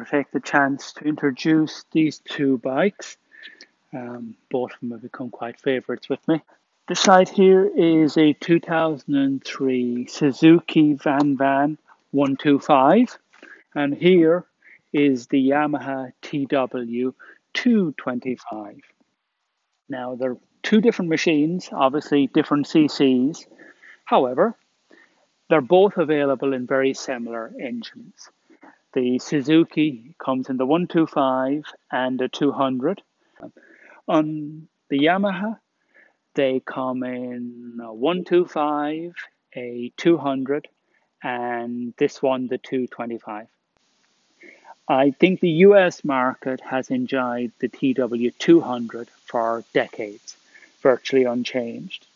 to take the chance to introduce these two bikes. Both of them have become quite favorites with me. This side here is a 2003 Suzuki Van 125, and here is the Yamaha TW225. Now, they're two different machines, obviously different CCs. However, they're both available in very similar engines. The Suzuki comes in the 125 and the 200. On the Yamaha, they come in a 125, a 200, and this one, the 225. I think the US market has enjoyed the TW200 for decades, virtually unchanged.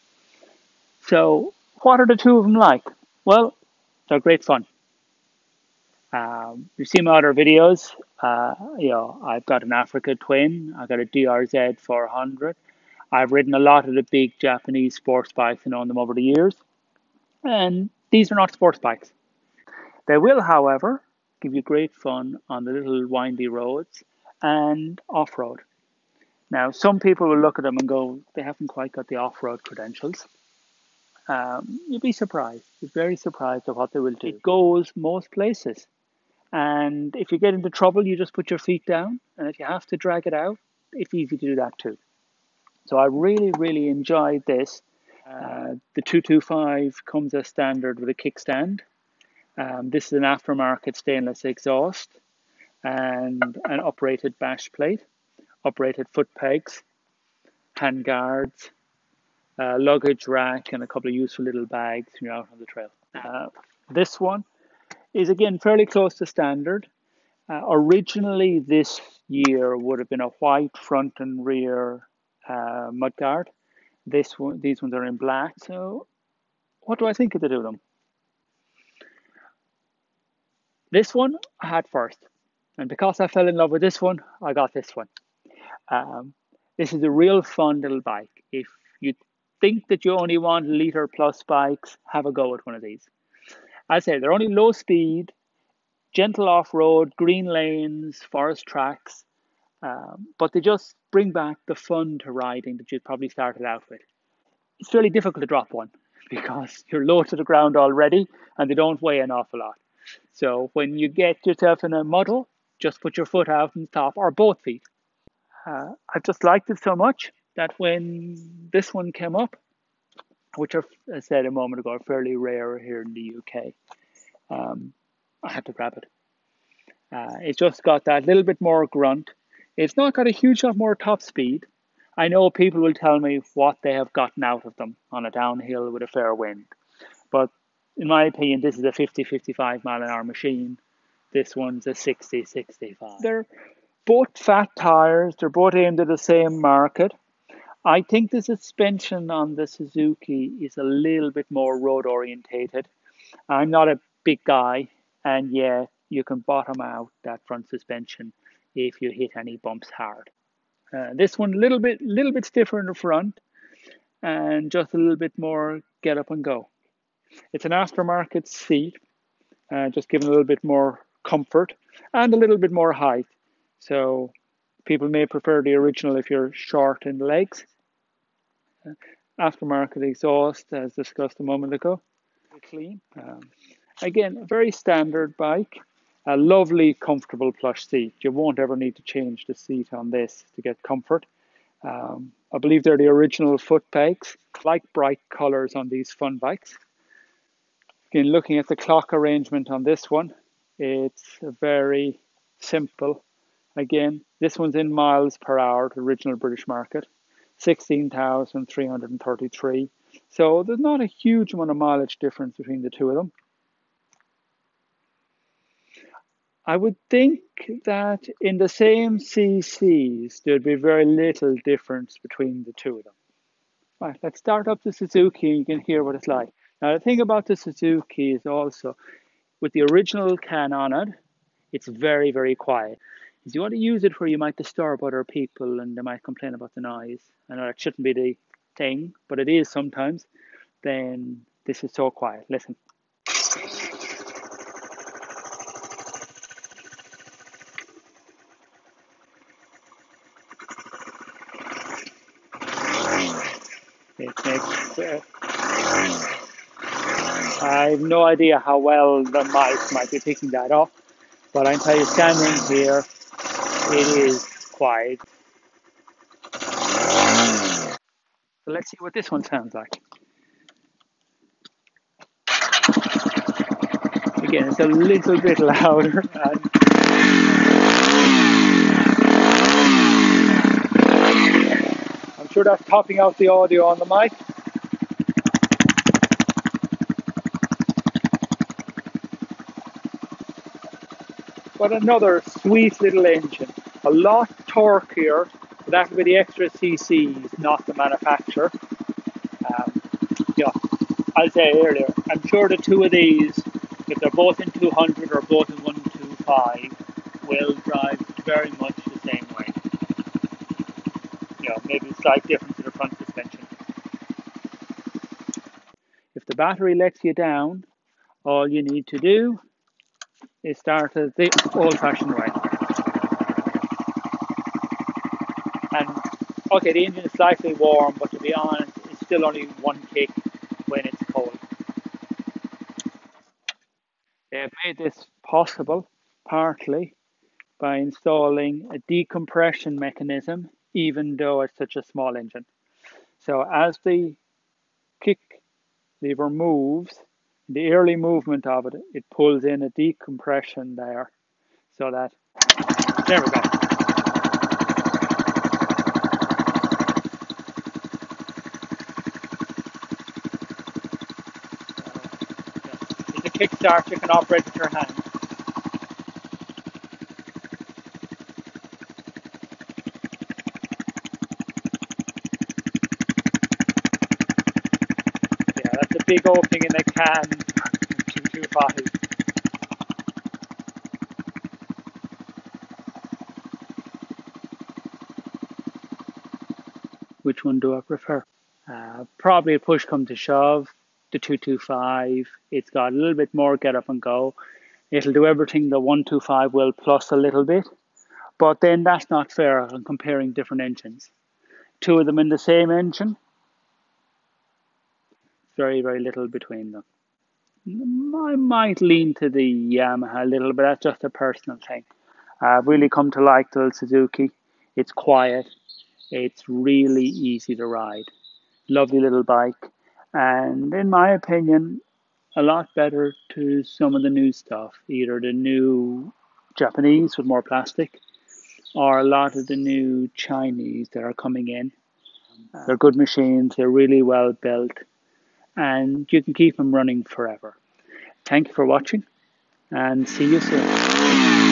So, what are the two of them like? Well, they're great fun. You've seen my other videos. I've got an Africa Twin. I've got a DRZ 400. I've ridden a lot of the big Japanese sports bikes and owned them over the years. And these are not sports bikes. They will, however, give you great fun on the little windy roads and off-road. Now, some people will look at them and go, they haven't quite got the off-road credentials. You'd be surprised. You'd be very surprised at what they will do. It goes most places. And if you get into trouble, you just put your feet down. And if you have to drag it out, it's easy to do that too. So I really, really enjoyed this. The 225 comes as standard with a kickstand. This is an aftermarket stainless exhaust and an uprated bash plate, uprated foot pegs, hand guards, luggage rack, and a couple of useful little bags when you're out on the trail. This one is again fairly close to standard. Originally this year would have been a white front and rear mudguard. These ones are in black. So what do I think of the two of them? This one I had first, and because I fell in love with this one, I got this one. This is a real fun little bike. If you think that you only want litre plus bikes, have a go at one of these. I say they're only low speed, gentle off-road, green lanes, forest tracks, but they just bring back the fun to riding that you'd probably started out with. It's really difficult to drop one because you're low to the ground already and they don't weigh an awful lot. So when you get yourself in a muddle, just put your foot out and stop, or both feet. I just liked it so much that when this one came up, which as I said a moment ago, are fairly rare here in the UK, I had to grab it. It's just got that little bit more grunt. It's not got a huge lot more top speed. I know people will tell me what they have gotten out of them on a downhill with a fair wind. But in my opinion, this is a 50-55 mile an hour machine. This one's a 60-65. They're both fat tires. They're both aimed at the same market. I think the suspension on the Suzuki is a little bit more road orientated. I'm not a big guy, and yeah, you can bottom out that front suspension if you hit any bumps hard. This one a little bit stiffer in the front and just a little bit more get up and go. It's an aftermarket seat, just giving a little bit more comfort and a little bit more height. So people may prefer the original if you're short in the legs. Aftermarket exhaust, as discussed a moment ago. Clean. Again, a very standard bike. A lovely, comfortable plush seat. You won't ever need to change the seat on this to get comfort. I believe they're the original foot pegs. I like bright colors on these fun bikes. Again, looking at the clock arrangement on this one, it's very simple. Again, this one's in miles per hour, the original British market, 16,333. So there's not a huge amount of mileage difference between the two of them. I would think that in the same CCs, there'd be very little difference between the two of them. Right, let's start up the Suzuki and you can hear what it's like. Now, the thing about the Suzuki is also, with the original can on it, it's very, very quiet. If you want to use it where you might disturb other people and they might complain about the noise, I know that shouldn't be the thing, but it is sometimes, then this is so quiet. Listen. It makes, I have no idea how well the mic might be picking that up, but I can tell you standing here, it is quiet. So let's see what this one sounds like. Again, it's a little bit louder. And I'm sure that's topping out the audio on the mic. But another sweet little engine. A lot torque here, but that would be the extra cc's, not the manufacturer. Yeah, I'll say earlier, I'm sure the two of these, if they're both in 200 or both in 125, will drive very much the same way. Maybe a slight difference in the front suspension. If the battery lets you down, all you need to do is start it the old-fashioned way. And okay, the engine is slightly warm, but to be honest, it's still only one kick when it's cold. They've made this possible partly by installing a decompression mechanism, even though it's such a small engine. So as the kick lever moves, the early movement of it, it pulls in a decompression there, so that, there we go. It's a kickstart you can operate with your hand. Yeah, that's a big opening in the can. 225. Which one do I prefer? Probably a push come to shove, the 225. It's got a little bit more get up and go. It'll do everything the 125 will plus a little bit, but then that's not fair on comparing different engines. Two of them in the same engine, very, very little between them. I might lean to the Yamaha a little, but that's just a personal thing. I've really come to like the Suzuki. It's quiet. It's really easy to ride. Lovely little bike. And in my opinion, a lot better to some of the new stuff, either the new Japanese with more plastic or a lot of the new Chinese that are coming in. They're good machines, they're really well built, and you can keep them running forever. Thank you for watching, and see you soon.